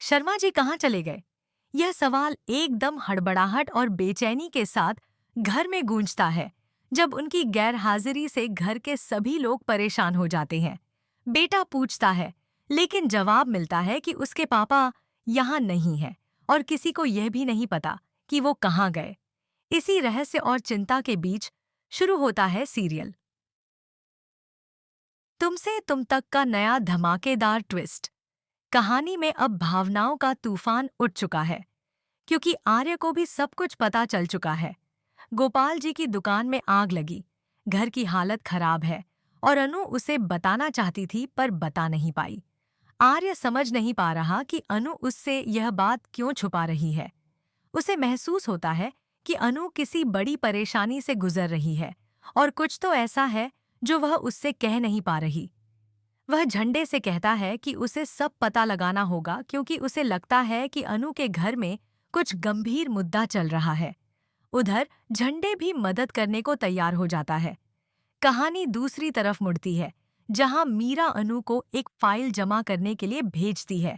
शर्मा जी कहाँ चले गए? यह सवाल एकदम हड़बड़ाहट और बेचैनी के साथ घर में गूंजता है जब उनकी गैरहाजिरी से घर के सभी लोग परेशान हो जाते हैं। बेटा पूछता है, लेकिन जवाब मिलता है कि उसके पापा यहाँ नहीं हैं और किसी को यह भी नहीं पता कि वो कहाँ गए। इसी रहस्य और चिंता के बीच शुरू होता है सीरियल तुमसे तुम तक का नया धमाकेदार ट्विस्ट। कहानी में अब भावनाओं का तूफान उठ चुका है, क्योंकि आर्य को भी सब कुछ पता चल चुका है। गोपाल जी की दुकान में आग लगी, घर की हालत खराब है और अनु उसे बताना चाहती थी पर बता नहीं पाई। आर्य समझ नहीं पा रहा कि अनु उससे यह बात क्यों छुपा रही है। उसे महसूस होता है कि अनु किसी बड़ी परेशानी से गुजर रही है और कुछ तो ऐसा है जो वह उससे कह नहीं पा रही। वह झंडे से कहता है कि उसे सब पता लगाना होगा, क्योंकि उसे लगता है कि अनु के घर में कुछ गंभीर मुद्दा चल रहा है। उधर झंडे भी मदद करने को तैयार हो जाता है। कहानी दूसरी तरफ मुड़ती है, जहां मीरा अनु को एक फाइल जमा करने के लिए भेजती है।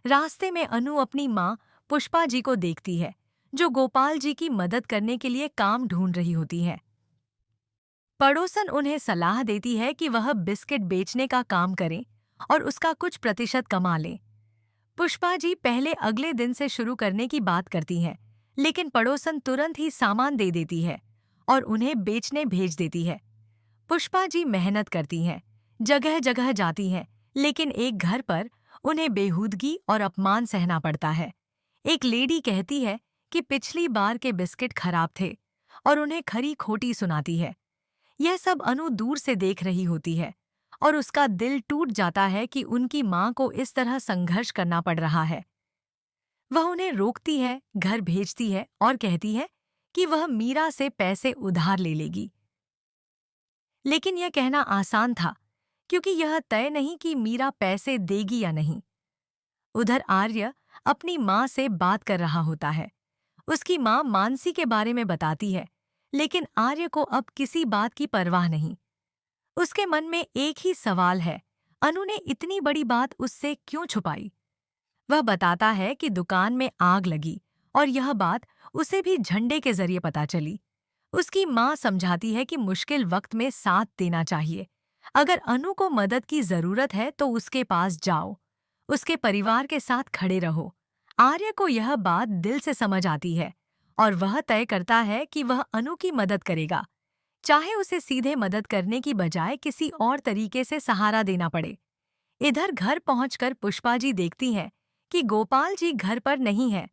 रास्ते में अनु अपनी मां पुष्पा जी को देखती है, जो गोपाल जी की मदद करने के लिए काम ढूंढ रही होती है। पड़ोसन उन्हें सलाह देती है कि वह बिस्किट बेचने का काम करें और उसका कुछ प्रतिशत कमा लें। पुष्पा जी पहले अगले दिन से शुरू करने की बात करती हैं, लेकिन पड़ोसन तुरंत ही सामान दे देती है और उन्हें बेचने भेज देती है। पुष्पा जी मेहनत करती हैं, जगह जगह जाती हैं, लेकिन एक घर पर उन्हें बेहूदगी और अपमान सहना पड़ता है। एक लेडी कहती है कि पिछली बार के बिस्किट खराब थे और उन्हें खरी खोटी सुनाती है। यह सब अनु दूर से देख रही होती है और उसका दिल टूट जाता है कि उनकी मां को इस तरह संघर्ष करना पड़ रहा है। वह उन्हें रोकती है, घर भेजती है और कहती है कि वह मीरा से पैसे उधार ले लेगी। लेकिन यह कहना आसान था, क्योंकि यह तय नहीं कि मीरा पैसे देगी या नहीं। उधर आर्य अपनी मां से बात कर रहा होता है। उसकी मां मानसी के बारे में बताती है, लेकिन आर्य को अब किसी बात की परवाह नहीं। उसके मन में एक ही सवाल है, अनु ने इतनी बड़ी बात उससे क्यों छुपाई? वह बताता है कि दुकान में आग लगी और यह बात उसे भी झंडे के जरिए पता चली। उसकी मां समझाती है कि मुश्किल वक्त में साथ देना चाहिए। अगर अनु को मदद की जरूरत है तो उसके पास जाओ, उसके परिवार के साथ खड़े रहो। आर्य को यह बात दिल से समझ आती है और वह तय करता है कि वह अनु की मदद करेगा, चाहे उसे सीधे मदद करने की बजाय किसी और तरीके से सहारा देना पड़े। इधर घर पहुंचकर पुष्पा जी देखती हैं कि गोपाल जी घर पर नहीं हैं।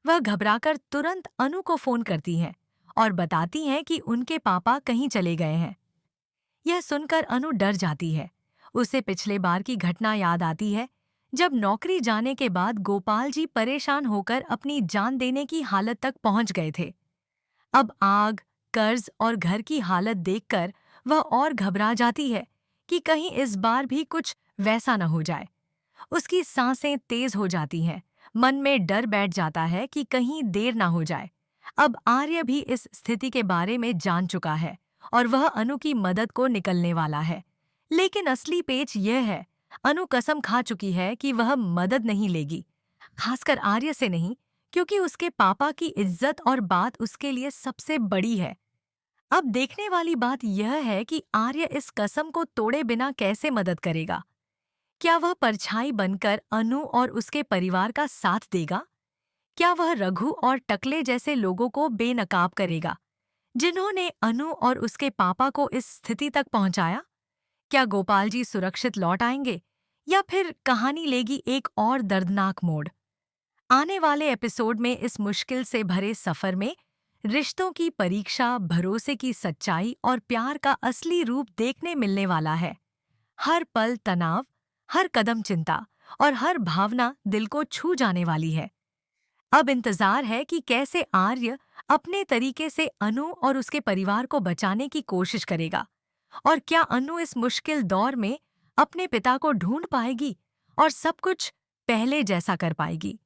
वह घबराकर तुरंत अनु को फोन करती हैं और बताती हैं कि उनके पापा कहीं चले गए हैं। यह सुनकर अनु डर जाती है। उसे पिछले बार की घटना याद आती है, जब नौकरी जाने के बाद गोपाल जी परेशान होकर अपनी जान देने की हालत तक पहुंच गए थे। अब आग, कर्ज और घर की हालत देखकर वह और घबरा जाती है कि कहीं इस बार भी कुछ वैसा न हो जाए। उसकी सांसें तेज हो जाती हैं, मन में डर बैठ जाता है कि कहीं देर ना हो जाए। अब आर्य भी इस स्थिति के बारे में जान चुका है और वह अनु की मदद को निकलने वाला है। लेकिन असली पेच यह है, अनु कसम खा चुकी है कि वह मदद नहीं लेगी, खासकर आर्य से नहीं, क्योंकि उसके पापा की इज्जत और बात उसके लिए सबसे बड़ी है। अब देखने वाली बात यह है कि आर्य इस कसम को तोड़े बिना कैसे मदद करेगा। क्या वह परछाई बनकर अनु और उसके परिवार का साथ देगा? क्या वह रघु और टकले जैसे लोगों को बेनकाब करेगा, जिन्होंने अनु और उसके पापा को इस स्थिति तक पहुंचाया? क्या गोपाल जी सुरक्षित लौट आएंगे या फिर कहानी लेगी एक और दर्दनाक मोड़? आने वाले एपिसोड में इस मुश्किल से भरे सफर में रिश्तों की परीक्षा, भरोसे की सच्चाई और प्यार का असली रूप देखने मिलने वाला है। हर पल तनाव, हर कदम चिंता और हर भावना दिल को छू जाने वाली है। अब इंतजार है कि कैसे आर्य अपने तरीके से अनु और उसके परिवार को बचाने की कोशिश करेगा, और क्या अनु इस मुश्किल दौर में अपने पिता को ढूंढ पाएगी और सब कुछ पहले जैसा कर पाएगी।